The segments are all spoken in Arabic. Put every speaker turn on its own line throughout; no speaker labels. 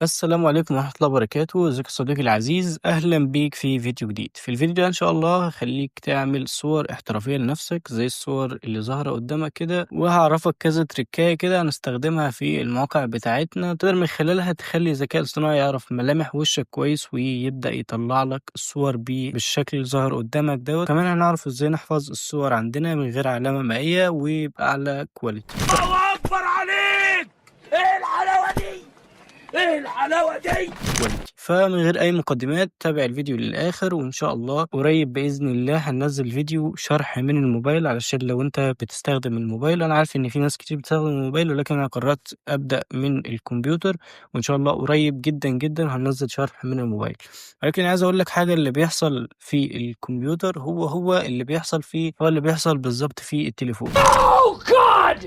السلام عليكم ورحمة الله وبركاته، ازيك يا صديقي العزيز، أهلا بيك في فيديو جديد. في الفيديو ده إن شاء الله هخليك تعمل صور احترافية لنفسك زي الصور اللي ظاهرة قدامك كده، وهعرفك كذا تريكاية كده هنستخدمها في المواقع بتاعتنا، تقدر من خلالها تخلي الذكاء الاصطناعي يعرف ملامح وشك كويس ويبدأ يطلع لك الصور بالشكل اللي ظاهر قدامك دوت. كمان هنعرف ازاي نحفظ الصور عندنا من غير علامة مائية وبأعلى كواليتي.
الله اكبر عليك. ايه الحلاوه دي؟ ايه الحلاوه دي؟
فمن غير أي مقدمات تابع الفيديو للآخر، وإن شاء الله قريب بإذن الله هننزل فيديو شرح من الموبايل، علشان لو أنت بتستخدم الموبايل. أنا عارف إن في ناس كتير بتستخدم الموبايل، ولكن أنا قررت أبدأ من الكمبيوتر، وإن شاء الله قريب جدا جدا هننزل شرح من الموبايل. ولكن عايز أقول لك حاجة، اللي بيحصل في الكمبيوتر هو اللي بيحصل هو اللي بيحصل بالظبط في التليفون.
Oh God!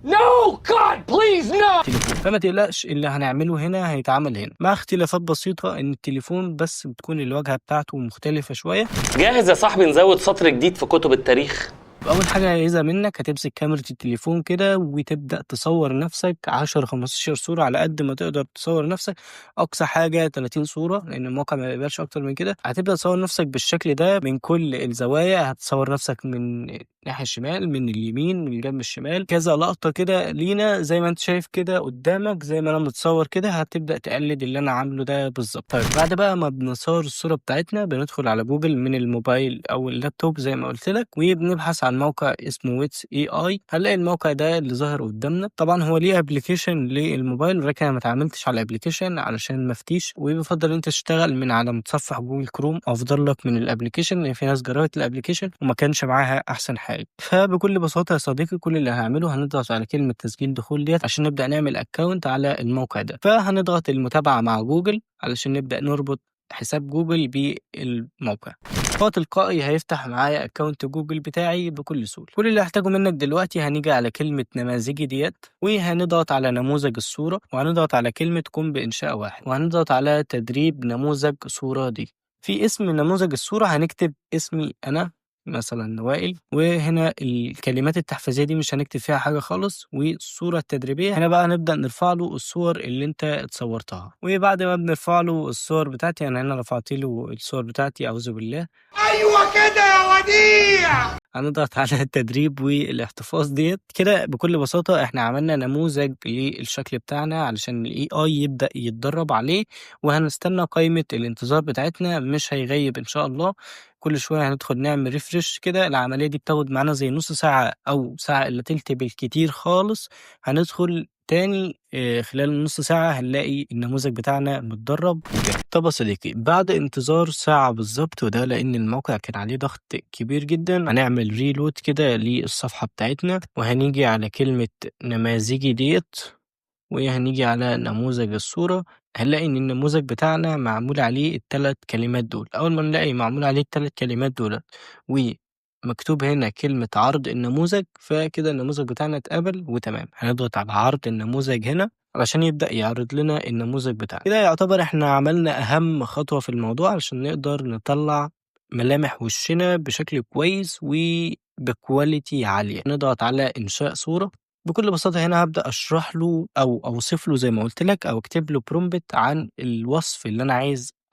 No God, please no!
فما تقلقش، اللي هنعمله هنا هيتعمل هنا، مع اختلافات بسيطة، ان التليفون بس بتكون الواجهة بتاعته مختلفة شوية.
جاهز يا صاحبي نزود سطر جديد في كتب التاريخ.
أول حاجة عايزها منك، هتمسك كاميرا التليفون كده وتبدأ تصور نفسك 10-15 صورة على قد ما تقدر تصور نفسك. أقصى حاجة 30 صورة، لأن الموقع ما بيقبلش أكتر من كده. هتبدأ تصور نفسك بالشكل ده من كل الزوايا، هتصور نفسك من الناحية الشمال، من اليمين، من الجنب الشمال، كذا لقطة كده لينا زي ما أنت شايف كده قدامك، زي ما أنا متصور كده. هتبدأ تقلد اللي أنا عامله ده بالظبط. طيب بعد بقى ما بنصور الصورة بتاعتنا، بندخل على جوجل من الموبايل أو اللابتوب زي ما قلت لك، وبنبحث عن موقع اسمه ويتس اي اي. هنلاقي الموقع ده اللي ظاهر قدامنا. طبعا هو ليه ابلكيشن للموبايل، ولكن انا ما اتعاملتش على الابلكيشن علشان ما افتيش، وبفضل انت تشتغل من على متصفح جوجل كروم افضل لك من الابلكيشن، لان في ناس جربت الابلكيشن وما كانش معاها احسن حاجه. فبكل بساطه يا صديقي، كل اللي هنعمله هنضغط على كلمه تسجيل دخول ديت عشان نبدا نعمل اكونت على الموقع ده. فهنضغط المتابعه مع جوجل علشان نبدا نربط حساب جوجل بالموقع. هو تلقائي هيفتح معايا اكونت جوجل بتاعي بكل سهوله. كل اللي هحتاجه منك دلوقتي، هنيجي على كلمه نماذجي ديت، وهنضغط على نموذج الصوره، وهنضغط على كلمه قم بانشاء واحد، وهنضغط على تدريب نموذج صوره دي. في اسم نموذج الصوره هنكتب اسمي انا، مثلا وائل، وهنا الكلمات التحفيزيه دي مش هنكتب فيها حاجه خالص. والصوره التدريبيه هنا بقى نبدا نرفع له الصور اللي انت اتصورتها. وبعد ما بنرفع له الصور بتاعتي، يعني انا رفعت له الصور بتاعتي، اعوذ بالله،
ايوه كده يا وديع.
هنضغط على التدريب والاحتفاظ ديت كده. بكل بساطة احنا عملنا نموذج للشكل بتاعنا علشان الاي اي يبدأ يتدرب عليه. وهنستنى قائمة الانتظار بتاعتنا، مش هيغيب ان شاء الله. كل شوية هندخل نعمل ريفرش كده. العملية دي بتاخد معانا زي نص ساعة أو ساعة إلا تلت بالكتير خالص. هندخل تاني خلال نص ساعة هنلاقي النموذج بتاعنا متدرب وجاهز. طب يا صديقي، بعد انتظار ساعة بالظبط، وده لأن الموقع كان عليه ضغط كبير جدا، هنعمل ريلود كده للصفحة بتاعتنا، وهنيجي على كلمة نماذجي ديت، وهنيجي على نموذج الصورة. هنلاقي إن النموذج بتاعنا معمول عليه التلات كلمات دول. أول ما نلاقي معمول عليه التلات كلمات دول ومكتوب هنا كلمة عرض النموذج، فكده النموذج بتاعنا اتقبل وتمام. هنضغط على عرض النموذج هنا علشان يبدأ يعرض لنا النموذج بتاعنا. كده يعتبر احنا عملنا أهم خطوة في الموضوع علشان نقدر نطلع ملامح وشنا بشكل كويس وبكواليتي عالية. نضغط على إنشاء صورة. بكل بساطة هنا هابدأ أشرح له أو أوصف له زي ما قُلت لك، أو أكتب له prompt عن الوصف اللي أنا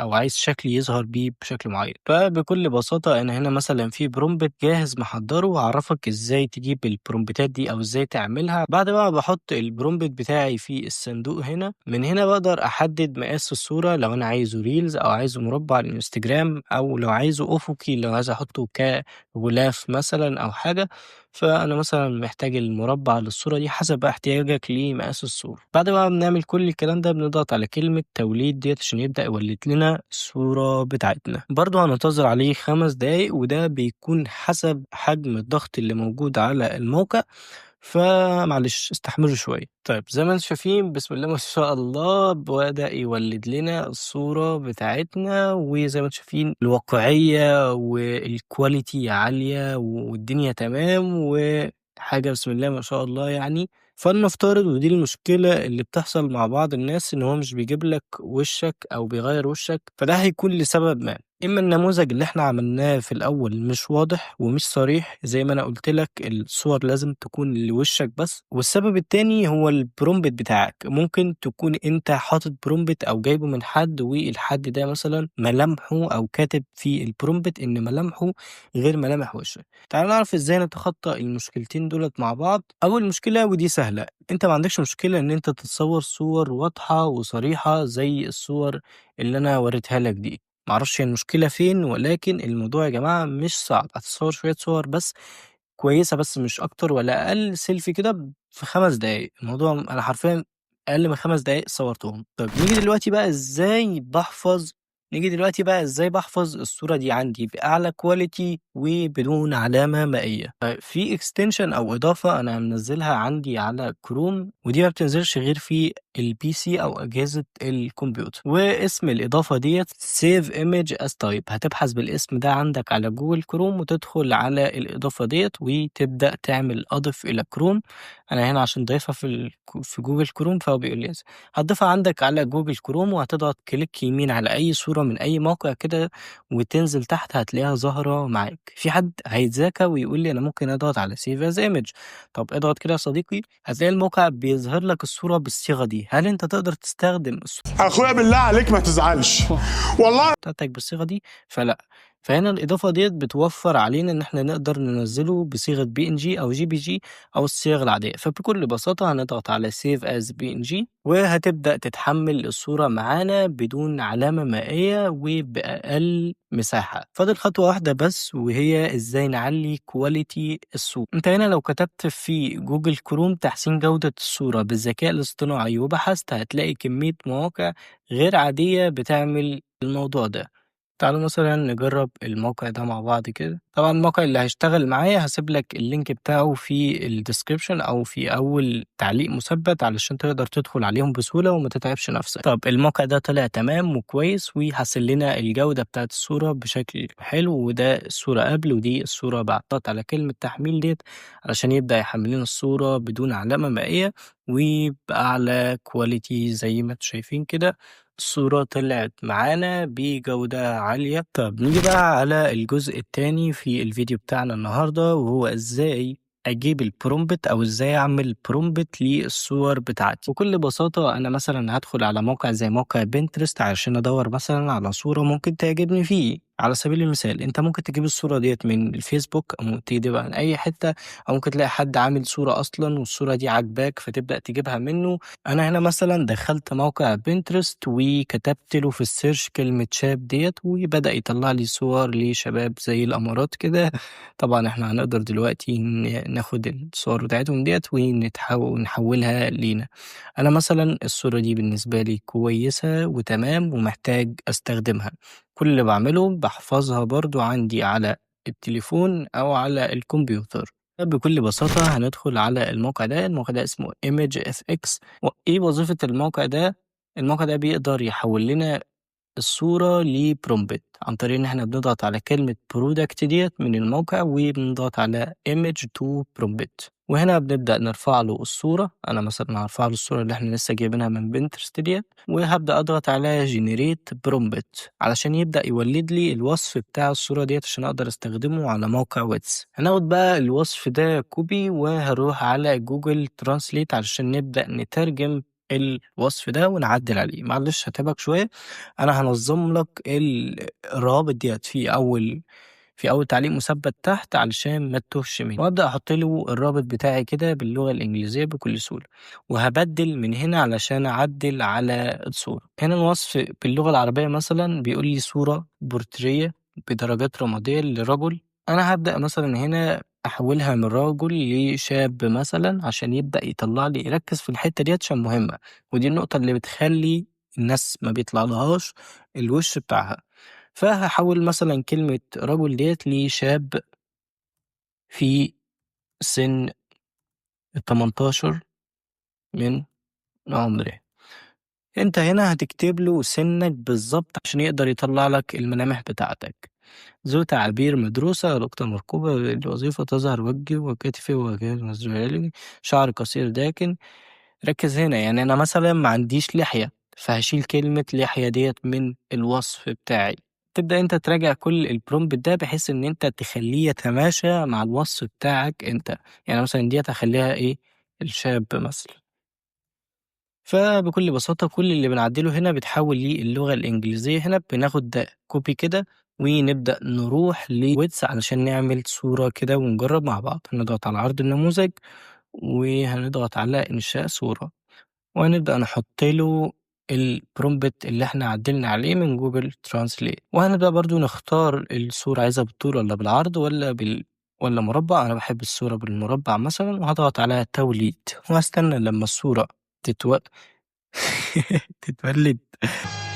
عايز شكلي يظهر بيه بشكل معيّن. فبكل بساطة أنا هنا مثلًا في prompt جاهز محضّره، هاعرّفك إزاي تجيب البرومبتات دي أو إزاي تعملها. بعد بقى ما باحط الprompt بتاعي في الصندوق هنا، من هنا باقدر أحدد مقاس الصورة لو أنا عايزه reels أو عايزه مربع على الإنستجرام، أو لو عايزه أفقي، لو عايز أحطه كغلاف مثلًا أو حاجة. فأنا مثلًا محتاج المربع للصورة دي حسب بقى احتياجك لمقاس الصورة. بعد بقى ما بنعمل كل الكلام ده، بنضغط على كلمة توليد ديّة عشان يبدأ يولد لنا الصورة بتاعتنا. برضه هننتظر عليه 5 دقايق، وده بيكون حسب حجم الضغط اللي موجود على الموقع، فمعلش استحملوا شوية. طيب زي ما أنتم شايفين، بسم الله ما شاء الله، بدأ يولد لنا الصورة بتاعتنا، وزي ما أنتم شايفين الواقعية والquality عالية والدنيا تمام، وحاجة بسم الله ما شاء الله يعني. فلنفترض، ودي المشكلة اللي بتحصل مع بعض الناس، إن هو مش بيجيب لك وشّك أو بيغيّر وشّك، فده هيكون لسبب ما. إما النموذج اللي إحنا عملناه في الأول مش واضح ومش صريح زي ما أنا قُلت لك، الصور لازم تكون لوشّك بس، والسبب التاني هو الprompt بتاعك، ممكن تكون أنت حاطط prompt أو جايبه من حد والحد ده مثلًا ملامحه أو كاتب في الprompt إن ملامحه غير ملامح وشّك. تعالَ نعرف إزاي نتخطى المشكلتين دُولة مع بعض. أول مشكلة ودي سهلة، أنت ما عندكش مشكلة إن أنت تتصوّر صور واضحة وصريحة زي الصور اللي أنا وريتها لك دي. ما أعرفش هي المشكلة فين، ولكن الموضوع يا جماعة مش صعب، هتتصور شوية صور بس كويسة بس مش أكتر ولا أقل selfie كده في 5 دقايق، الموضوع أنا حرفيًا أقل من 5 دقايق صورتهم. طيب نيجي دلوقتي بقى إزاي باحفظ الصورة دي عندي بأعلى quality وبدون علامة مائية. طيب في extension أو إضافة أنا منزّلها عندي على chrome ودي ما بتنزلش غير في الPC أو أجهزة الكمبيوتر، واسم الإضافة ديّة save image as type. هتبحث بالاسم ده عندك على جوجل كروم وتدخل على الإضافة ديّة وتبدأ تعمل أضف إلى كروم. أنا هنا عشان ضايفها في جوجل كروم فهو بيقول لي yes. هتضيفها عندك على جوجل كروم وهتضغط كليك يمين على أي صورة من أي موقع كده وتنزل تحت هتلاقيها ظاهرة معاك. في حد هيتذاكى ويقول لي أنا ممكن أضغط على save as image. طب اضغط كده يا صديقي، هتلاقي الموقع بيظهر لك الصورة بالصيغة دي. هل أنت تقدر تستخدم
اخويا بالله عليك ما تزعلش والله.
بتاعتك بالصيغة دي؟ فلأ. فهنا الإضافة ديّة بتوفّر علينا إن إحنا نقدر ننزّله بصيغة PNG أو JPG أو الصيغ العادية. فبكل بساطة هنضغط على save as PNG وهتبدأ تتحمّل الصورة معانا بدون علامة مائية وبأقل مساحة. فاضل خطوة واحدة بس وهي إزاي نعلّي quality الصورة. أنت هنا لو كتبت في جوجل كروم تحسين جودة الصورة بالذكاء الاصطناعي وبحثت هتلاقي كمية مواقع غير عادية بتعمل الموضوع ده. تعالوا مثلًا نجرّب الموقع ده مع بعض كده. طبعًا الموقع اللي هيشتغل معايا هاسيب لك اللينك بتاعه في الdescription أو في أول تعليق مثبت علشان تقدر تدخل عليهم بسهولة وما تتعبش نفسك. طب الموقع ده طلع تمام وكويس ويحسّن لنا الجودة بتاعة الصورة بشكل حلو، وده الصورة قبل ودي الصورة بعد. اضغط على كلمة تحميل ديّة علشان يبدأ يحمّل لنا الصورة بدون علامة مائية وبأعلى quality زي ما أنتم شايفين كده. الصورة طلعت معانا بجودة عالية. طب نيجي بقى على الجزء التاني في الفيديو بتاعنا النهاردة وهو ازاي اجيب البرومبت او ازاي اعمل برومبت للصور بتاعتي. بكل بساطة انا مثلا هدخل على موقع زي موقع بنترست علشان ادور مثلا على صورة ممكن تعجبني فيه. على سبيل المثال انت ممكن تجيب الصورة ديت من الفيسبوك او ممكن تجيبها من اي حتة او ممكن تلاقي حد عامل صورة اصلا والصورة دي عاجباك فتبدأ تجيبها منه. أنا هنا مثلًا دخلت موقع Pinterest وكتبت له في الsearch كلمة شاب ديّة وبدأ يطلع لي صور لشباب زي الأمارات كده. طبعًا إحنا هنقدر دلوقتي ناخد الصور بتاعتهم ديّة ونحولها لينا. أنا مثلًا الصورة دي بالنسبة لي كويسة وتمام ومحتاج أستخدمها. كل اللي باعمله باحفظها برضه عندي على التليفون أو على الكمبيوتر. بكل بساطة هندخل على الموقع ده اسمه ImageFX. وإيه وظيفة الموقع ده؟ الموقع ده بيقدر يحول لنا الصورة لprompt عن طريق إن إحنا بنضغط على كلمة product ديّة من الموقع وبنضغط على image to prompt وهنا بنبدأ نرفع له الصورة. أنا مثلًا هارفع له الصورة اللي إحنا لسه جايبينها من Pinterest ديّة وهابدأ أضغط على generate prompt علشان يبدأ يولد لي الوصف بتاع الصورة ديّة عشان أقدر أستخدمه على موقع Wix. هناخد بقى الوصف ده copy وهاروح على Google translate علشان نبدأ نترجم الوصف ده ونعدل عليه. معلش هاتعبك شوية. أنا هانظّم لك الروابط ديّة في أول تعليق مثبت تحت علشان ما تتوهش مني، وأبدأ أحط له الرابط بتاعي كده باللغة الإنجليزية بكل سهولة، وهابدِّل من هنا علشان أعدِّل على الصورة. هنا الوصف باللغة العربية مثلًا بيقول لي صورة بورتريه بدرجات رمادية لرجل. أنا هابدأ مثلًا هنا أحوّلها من رجل لشاب مثلًا عشان يبدأ يطلّع لي ركّز في الحتّة ديّة عشان مهمة، ودي النقطة اللي بتخلّي الناس ما بيطلعلهاش الوش بتاعها. فهاحوّل مثلًا كلمة رجل ديّة لشاب في سِن ال18 من عمره. أنت هنا هتكتب له سِنّك بالضبط عشان يقدر يطلّع لك الملامح بتاعتك. ذو تعابير مدروسة، نقطة مرقوبة الوظيفة تظهر وجهي وكتفي شعر قصير داكن. ركّز هنا، يعني أنا مثلًا ما عنديش لحية، فهاشيل كلمة لحية ديّة من الوصف بتاعي. تبدأ أنت تراجع كل الprompt ده بحيث إن أنت تخلّيه يتماشى مع الوصف بتاعك أنت، يعني مثلًا ديّة هاخلّيها إيه، الشاب مثلًا. فبكل بساطة كل اللي بنعدّله هنا بيتحوّل للغة الإنجليزية هنا، بناخد ده copy كده ونبدأ نروح لwix علشان نعمل صورة كده ونجرّب مع بعض، هنضغط على عرض النموذج وهنضغط على إنشاء صورة، وهنبدأ نحط له الprompt اللي إحنا عدّلنا عليه من Google Translate، وهنبدأ برضه نختار الصورة عايزها بالطول والّا بالعرض والّا مربّع، أنا باحب الصورة بالمربّع مثلًا، وهاضغط على توليد وهاستنى لمّا الصورة تتو تتولد.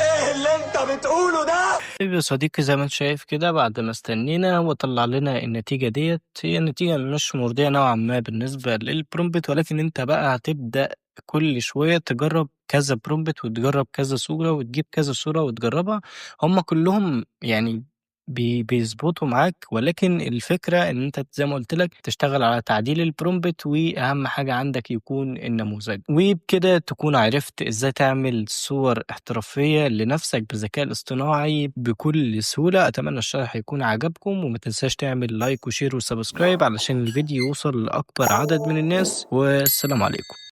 ايه اللي انت بتقوله ده؟
طيب يا صديقي زي ما أنت شايف كده بعد ما استنينا وطلع لنا النتيجة ديّة، هي النتيجة مش مرضية نوعًا ما بالنسبة للprompt ولكن أنت بقى هتبدأ كل شوية تجرّب كذا prompt وتجرّب كذا صورة وتجيب كذا صورة وتجرّبها، هم كلّهم يعني بيضبطوا معاك ولكن الفكرة إن أنت زي ما قُلت لك تشتغل على تعديل الprompt وأهم حاجة عندك يكون النموذج، وبكده تكون عرفت إزاي تعمل صور احترافية لنفسك بالذكاء الاصطناعي بكل سهولة، أتمنى الشرح يكون عجبكم وما تنساش تعمل لايك وشير وسبسكرايب علشان الفيديو يوصل لأكبر عدد من الناس، والسلام عليكم.